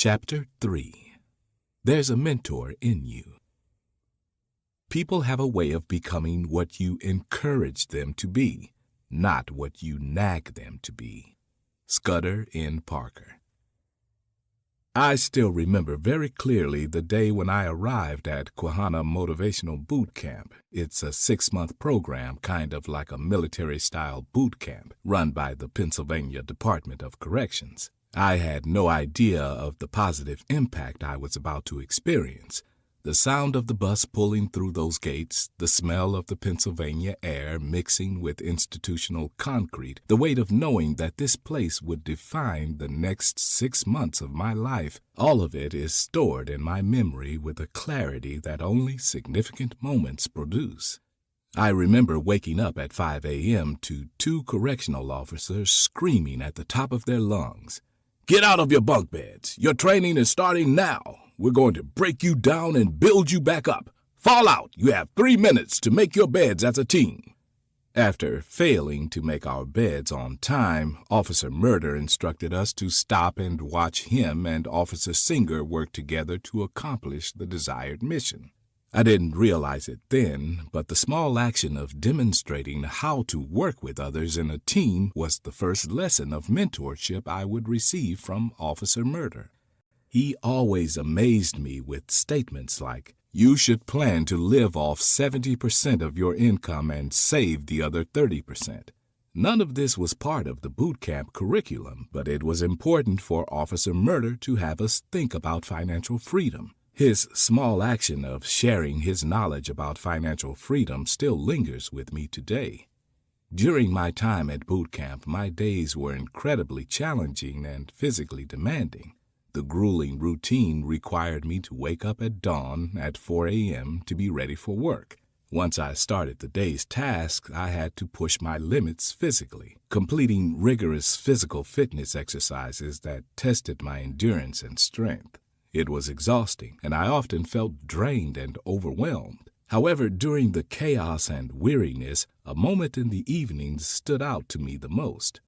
Chapter 3. There's a mentor in you. People have a way of becoming what you encourage them to be, not what you nag them to be. Scudder N. Parker. I still remember very clearly the day when I arrived at Quahana Motivational Boot Camp. It's a 6-month program, kind of like a military-style boot camp, run by the Pennsylvania Department of Corrections. I had no idea of the positive impact I was about to experience. The sound of the bus pulling through those gates, the smell of the Pennsylvania air mixing with institutional concrete, the weight of knowing that this place would define the next 6 months of my life, all of it is stored in my memory with a clarity that only significant moments produce. I remember waking up at 5 a.m. to 2 correctional officers screaming at the top of their lungs, "Get out of your bunk beds! Your training is starting now! We're going to break you down and build you back up. Fall out! You have 3 minutes to make your beds as a team." After failing to make our beds on time, Officer Murder instructed us to stop and watch him and Officer Singer work together to accomplish the desired mission. I didn't realize it then, but the small action of demonstrating how to work with others in a team was the first lesson of mentorship I would receive from Officer Murder. He always amazed me with statements like, "You should plan to live off 70% of your income and save the other 30%. None of this was part of the boot camp curriculum, but it was important for Officer Murder to have us think about financial freedom. His small action of sharing his knowledge about financial freedom still lingers with me today. During my time at boot camp, my days were incredibly challenging and physically demanding. The grueling routine required me to wake up at dawn at 4 a.m. to be ready for work. Once I started the day's tasks, I had to push my limits physically, completing rigorous physical fitness exercises that tested my endurance and strength. It was exhausting, and I often felt drained and overwhelmed. However, during the chaos and weariness, a moment in the evenings stood out to me the most.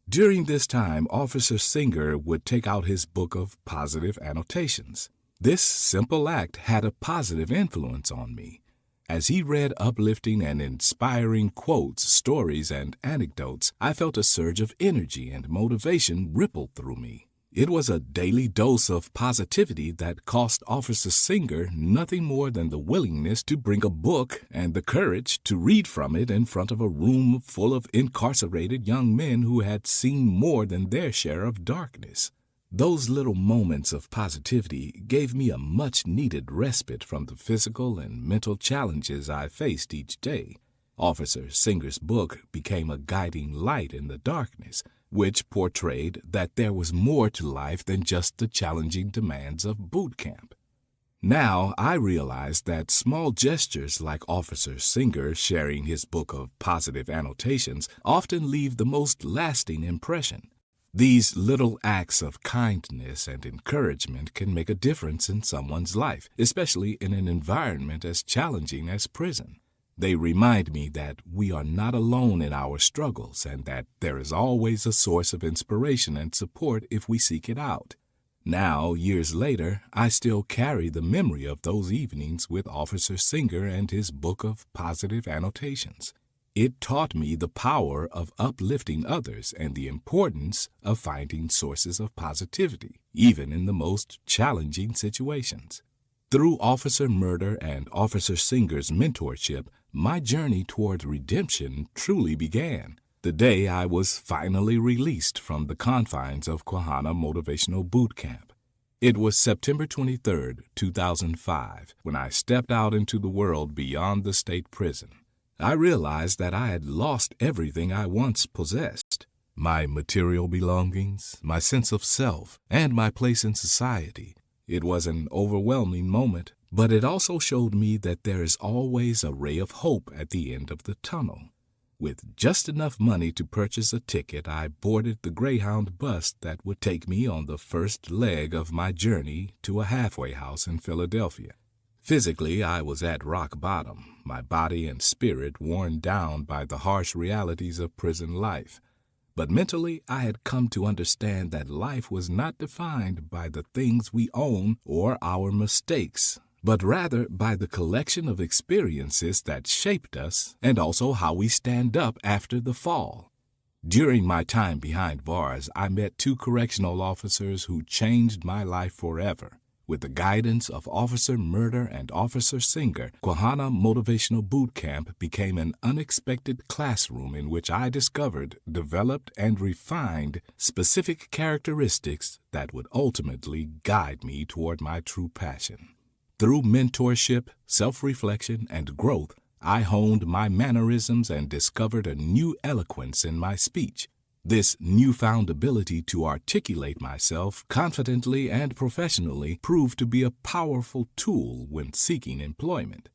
During this time, Officer Singer would take out his book of positive annotations. This simple act had a positive influence on me. As he read uplifting and inspiring quotes, stories, and anecdotes, I felt a surge of energy and motivation ripple through me. It was a daily dose of positivity that cost Officer Singer nothing more than the willingness to bring a book and the courage to read from it in front of a room full of incarcerated young men who had seen more than their share of darkness. Those little moments of positivity gave me a much-needed respite from the physical and mental challenges I faced each day. Officer Singer's book became a guiding light in the darkness, which portrayed that there was more to life than just the challenging demands of boot camp. Now I realize that small gestures like Officer Singer sharing his book of positive annotations often leave the most lasting impression. These little acts of kindness and encouragement can make a difference in someone's life, especially in an environment as challenging as prison. They remind me that we are not alone in our struggles and that there is always a source of inspiration and support if we seek it out. Now, years later, I still carry the memory of those evenings with Officer Singer and his book of positive annotations. It taught me the power of uplifting others and the importance of finding sources of positivity, even in the most challenging situations. Through Officer Murder and Officer Singer's mentorship, my journey toward redemption truly began the day I was finally released from the confines of Quahana Motivational Boot Camp. It was September 23, 2005, when I stepped out into the world beyond the state prison. I realized that I had lost everything I once possessed: my material belongings, my sense of self, and my place in society. It was an overwhelming moment, but it also showed me that there is always a ray of hope at the end of the tunnel. With just enough money to purchase a ticket, I boarded the Greyhound bus that would take me on the first leg of my journey to a halfway house in Philadelphia. Physically, I was at rock bottom, my body and spirit worn down by the harsh realities of prison life. But mentally, I had come to understand that life was not defined by the things we own or our mistakes, but rather by the collection of experiences that shaped us and also how we stand up after the fall. During my time behind bars, I met 2 correctional officers who changed my life forever. With the guidance of Officer Murder and Officer Singer, Quahana Motivational Boot Camp became an unexpected classroom in which I discovered, developed, and refined specific characteristics that would ultimately guide me toward my true passion. Through mentorship, self-reflection, and growth, I honed my mannerisms and discovered a new eloquence in my speech. This newfound ability to articulate myself confidently and professionally proved to be a powerful tool when seeking employment.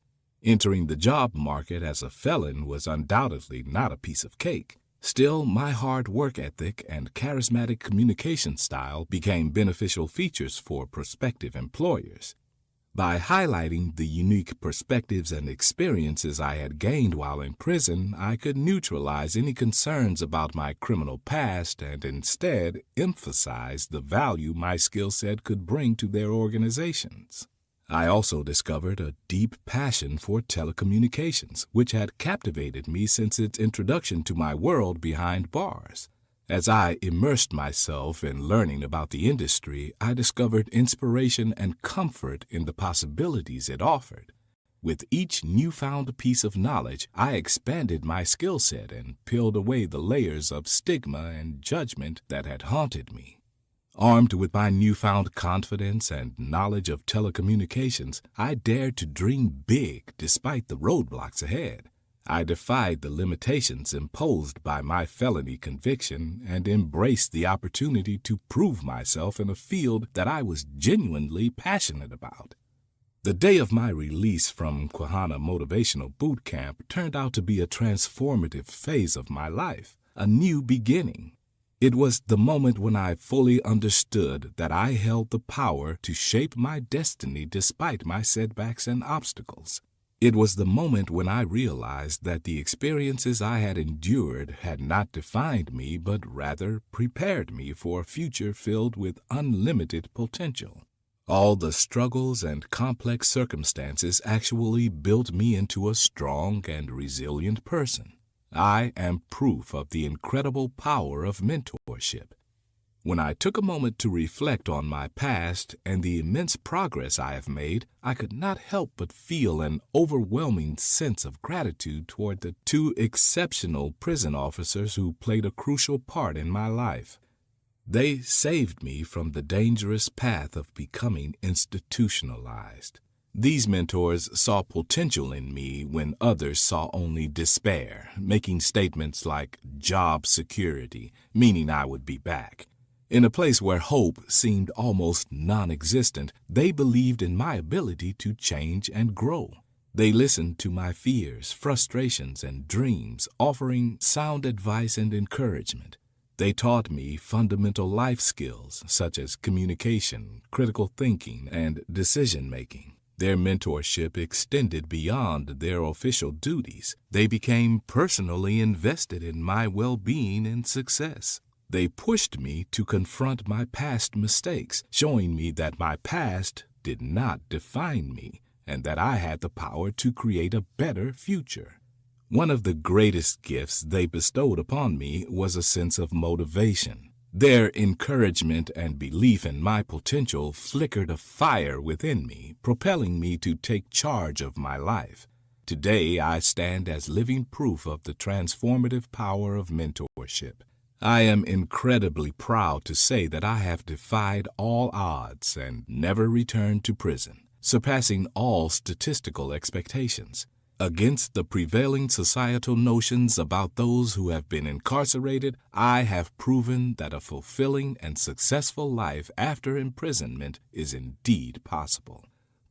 Entering the job market as a felon was undoubtedly not a piece of cake. Still, my hard work ethic and charismatic communication style became beneficial features for prospective employers. By highlighting the unique perspectives and experiences I had gained while in prison, I could neutralize any concerns about my criminal past and instead emphasize the value my skill set could bring to their organizations. I also discovered a deep passion for telecommunications, which had captivated me since its introduction to my world behind bars. As I immersed myself in learning about the industry, I discovered inspiration and comfort in the possibilities it offered. With each newfound piece of knowledge, I expanded my skill set and peeled away the layers of stigma and judgment that had haunted me. Armed with my newfound confidence and knowledge of telecommunications, I dared to dream big despite the roadblocks ahead. I defied the limitations imposed by my felony conviction and embraced the opportunity to prove myself in a field that I was genuinely passionate about. The day of my release from Quahana Motivational Boot Camp turned out to be a transformative phase of my life, a new beginning. It was the moment when I fully understood that I held the power to shape my destiny despite my setbacks and obstacles. It was the moment when I realized that the experiences I had endured had not defined me, but rather prepared me for a future filled with unlimited potential. All the struggles and complex circumstances actually built me into a strong and resilient person. I am proof of the incredible power of mentorship. When I took a moment to reflect on my past and the immense progress I have made, I could not help but feel an overwhelming sense of gratitude toward the 2 exceptional prison officers who played a crucial part in my life. They saved me from the dangerous path of becoming institutionalized. These mentors saw potential in me when others saw only despair, making statements like job security, meaning I would be back. In a place where hope seemed almost non-existent, they believed in my ability to change and grow. They listened to my fears, frustrations, and dreams, offering sound advice and encouragement. They taught me fundamental life skills such as communication, critical thinking, and decision-making. Their mentorship extended beyond their official duties. They became personally invested in my well-being and success. They pushed me to confront my past mistakes, showing me that my past did not define me and that I had the power to create a better future. One of the greatest gifts they bestowed upon me was a sense of motivation. Their encouragement and belief in my potential flickered a fire within me, propelling me to take charge of my life. Today, I stand as living proof of the transformative power of mentorship. I am incredibly proud to say that I have defied all odds and never returned to prison, surpassing all statistical expectations. Against the prevailing societal notions about those who have been incarcerated, I have proven that a fulfilling and successful life after imprisonment is indeed possible.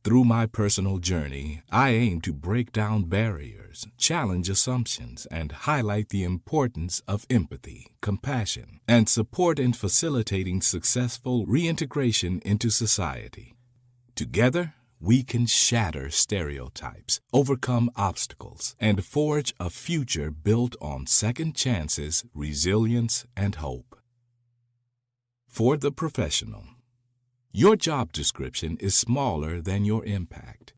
Through my personal journey, I aim to break down barriers, challenge assumptions, and highlight the importance of empathy, compassion, and support in facilitating successful reintegration into society. Together, we can shatter stereotypes, overcome obstacles, and forge a future built on second chances, resilience, and hope. For the professional, your job description is smaller than your impact.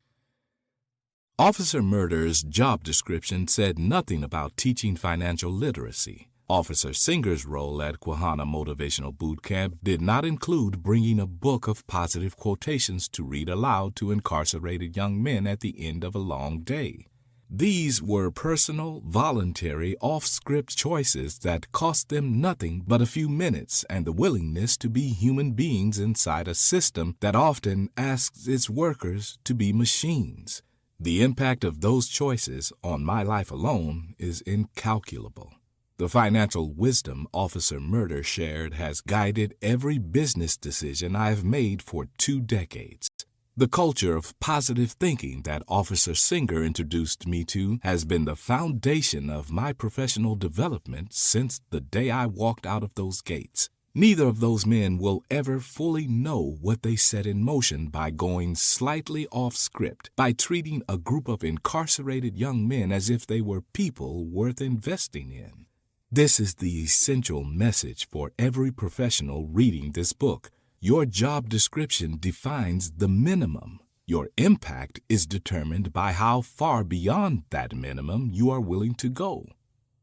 Officer Murder's job description said nothing about teaching financial literacy. Officer Singer's role at Quahana Motivational Boot Camp did not include bringing a book of positive quotations to read aloud to incarcerated young men at the end of a long day. These were personal, voluntary, off-script choices that cost them nothing but a few minutes and the willingness to be human beings inside a system that often asks its workers to be machines. The impact of those choices on my life alone is incalculable. The financial wisdom Officer Murder shared has guided every business decision I have made for 2 decades. The culture of positive thinking that Officer Singer introduced me to has been the foundation of my professional development since the day I walked out of those gates. Neither of those men will ever fully know what they set in motion by going slightly off script, by treating a group of incarcerated young men as if they were people worth investing in. This is the essential message for every professional reading this book. Your job description defines the minimum. Your impact is determined by how far beyond that minimum you are willing to go.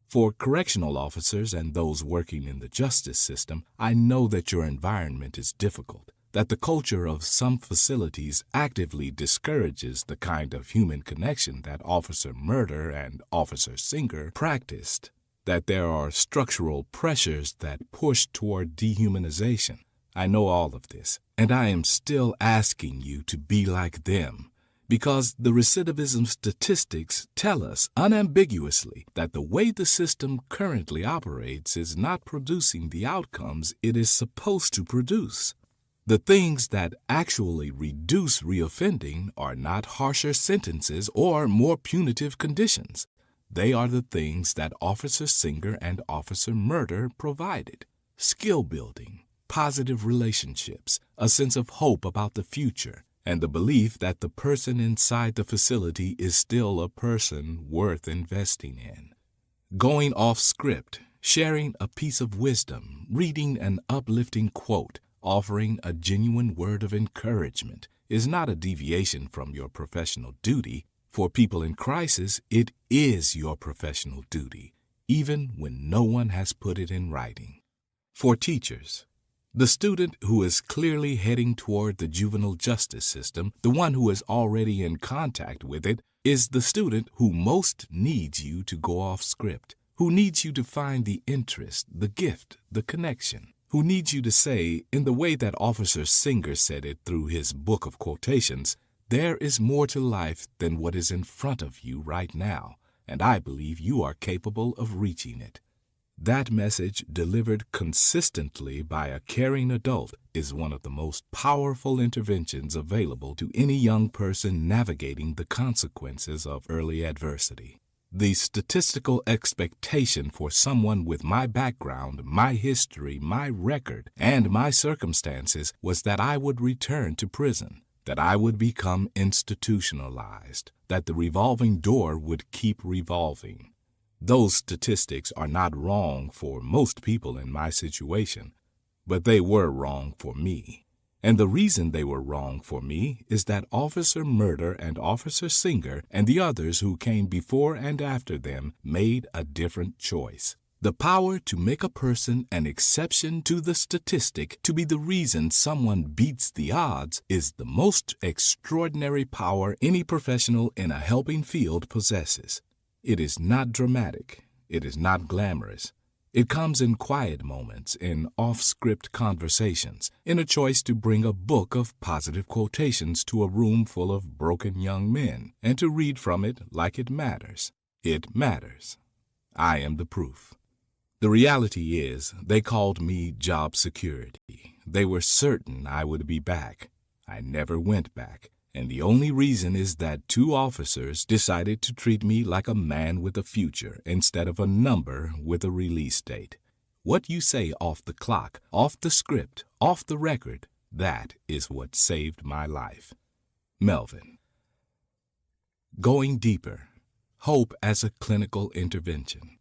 For correctional officers and those working in the justice system, I know that your environment is difficult, that the culture of some facilities actively discourages the kind of human connection that Officer Murder and Officer Singer practiced, that there are structural pressures that push toward dehumanization. I know all of this, and I am still asking you to be like them. Because the recidivism statistics tell us unambiguously that the way the system currently operates is not producing the outcomes it is supposed to produce. The things that actually reduce reoffending are not harsher sentences or more punitive conditions. They are the things that Officer Singer and Officer Murder provided: skill building, positive relationships, a sense of hope about the future, and the belief that the person inside the facility is still a person worth investing in. Going off script, sharing a piece of wisdom, reading an uplifting quote, offering a genuine word of encouragement is not a deviation from your professional duty. For people in crisis, it is your professional duty, even when no one has put it in writing. For teachers, the student who is clearly heading toward the juvenile justice system, the one who is already in contact with it, is the student who most needs you to go off script, who needs you to find the interest, the gift, the connection, who needs you to say, in the way that Officer Singer said it through his book of quotations, "There is more to life than what is in front of you right now, and I believe you are capable of reaching it." That message, delivered consistently by a caring adult, is one of the most powerful interventions available to any young person navigating the consequences of early adversity. The statistical expectation for someone with my background, my history, my record, and my circumstances was that I would return to prison, that I would become institutionalized, that the revolving door would keep revolving. Those statistics are not wrong for most people in my situation, but they were wrong for me. And the reason they were wrong for me is that Officer Murder and Officer Singer and the others who came before and after them made a different choice. The power to make a person an exception to the statistic, to be the reason someone beats the odds, is the most extraordinary power any professional in a helping field possesses. It is not dramatic. It is not glamorous. It comes in quiet moments, in off-script conversations, in a choice to bring a book of positive quotations to a room full of broken young men, and to read from it like it matters. It matters. I am the proof. The reality is, they called me job security. They were certain I would be back. I never went back. And the only reason is that 2 officers decided to treat me like a man with a future instead of a number with a release date. What you say off the clock, off the script, off the record, that is what saved my life. Melvin. Going deeper. Hope as a clinical intervention.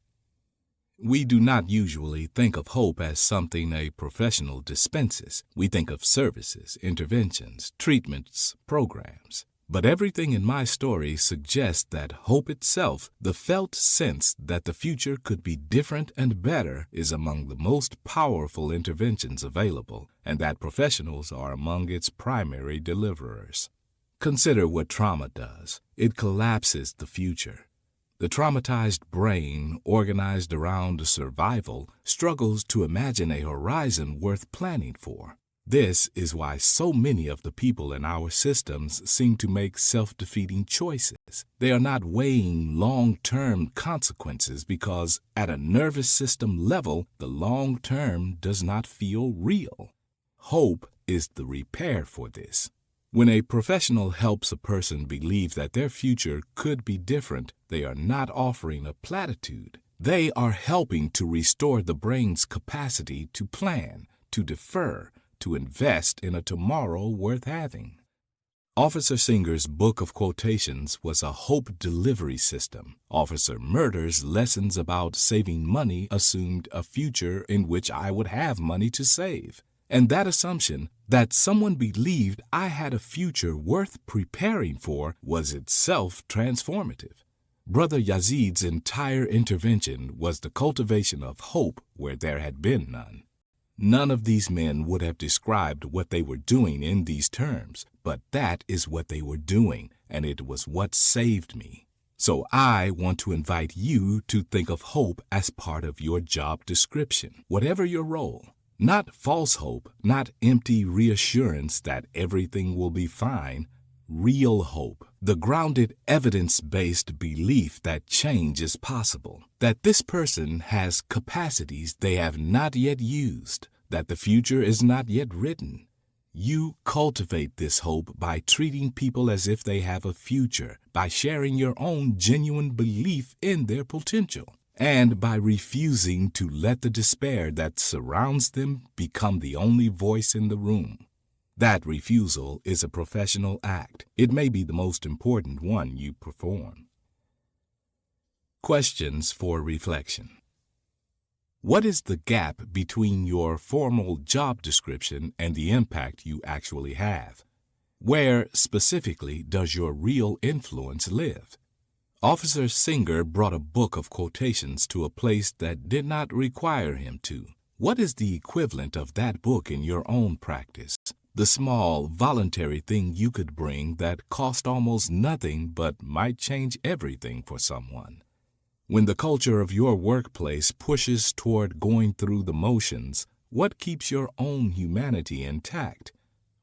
We do not usually think of hope as something a professional dispenses. We think of services, interventions, treatments, programs. But everything in my story suggests that hope itself, the felt sense that the future could be different and better, is among the most powerful interventions available, and that professionals are among its primary deliverers. Consider what trauma does. It collapses the future. The traumatized brain, organized around survival, struggles to imagine a horizon worth planning for. This is why so many of the people in our systems seem to make self-defeating choices. They are not weighing long-term consequences because, at a nervous system level, the long-term does not feel real. Hope is the repair for this. When a professional helps a person believe that their future could be different, they are not offering a platitude. They are helping to restore the brain's capacity to plan, to defer, to invest in a tomorrow worth having. Officer Singer's book of quotations was a hope delivery system. Officer Murder's lessons about saving money assumed a future in which I would have money to save. And that assumption, that someone believed I had a future worth preparing for, was itself transformative. Brother Yazid's entire intervention was the cultivation of hope where there had been none. None of these men would have described what they were doing in these terms, but that is what they were doing, and it was what saved me. So I want to invite you to think of hope as part of your job description, whatever your role. Not false hope, not empty reassurance that everything will be fine. Real hope, the grounded evidence-based belief that change is possible, that this person has capacities they have not yet used, that the future is not yet written. You cultivate this hope by treating people as if they have a future, by sharing your own genuine belief in their potential, and by refusing to let the despair that surrounds them become the only voice in the room. That refusal is a professional act. It may be the most important one you perform. Questions for reflection. What is the gap between your formal job description and the impact you actually have? Where, specifically, does your real influence live? Officer Singer brought a book of quotations to a place that did not require him to. What is the equivalent of that book in your own practice? The small, voluntary thing you could bring that cost almost nothing but might change everything for someone. When the culture of your workplace pushes toward going through the motions, what keeps your own humanity intact?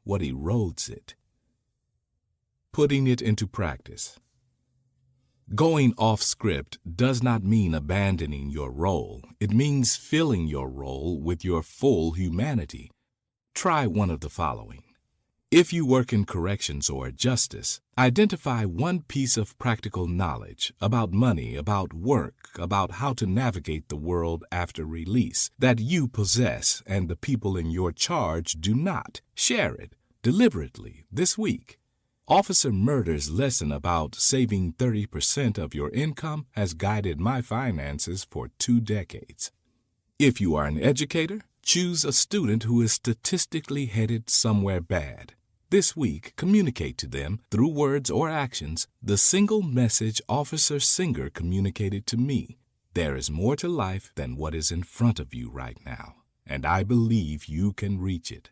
What erodes it? Putting it into practice. Going off script does not mean abandoning your role. It means filling your role with your full humanity. Try one of the following. If you work in corrections or justice, identify one piece of practical knowledge about money, about work, about how to navigate the world after release that you possess and the people in your charge do not. Share it deliberately this week. Officer Murder's lesson about saving 30% of your income has guided my finances for 2 decades. If you are an educator, choose a student who is statistically headed somewhere bad. This week, communicate to them, through words or actions, the single message Officer Singer communicated to me. There is more to life than what is in front of you right now, and I believe you can reach it.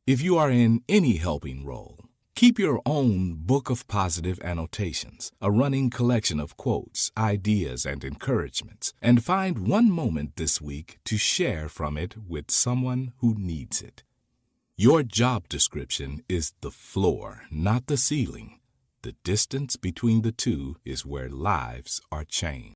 If you are in any helping role, keep your own book of positive annotations, a running collection of quotes, ideas, and encouragements, and find one moment this week to share from it with someone who needs it. Your job description is the floor, not the ceiling. The distance between the two is where lives are changed.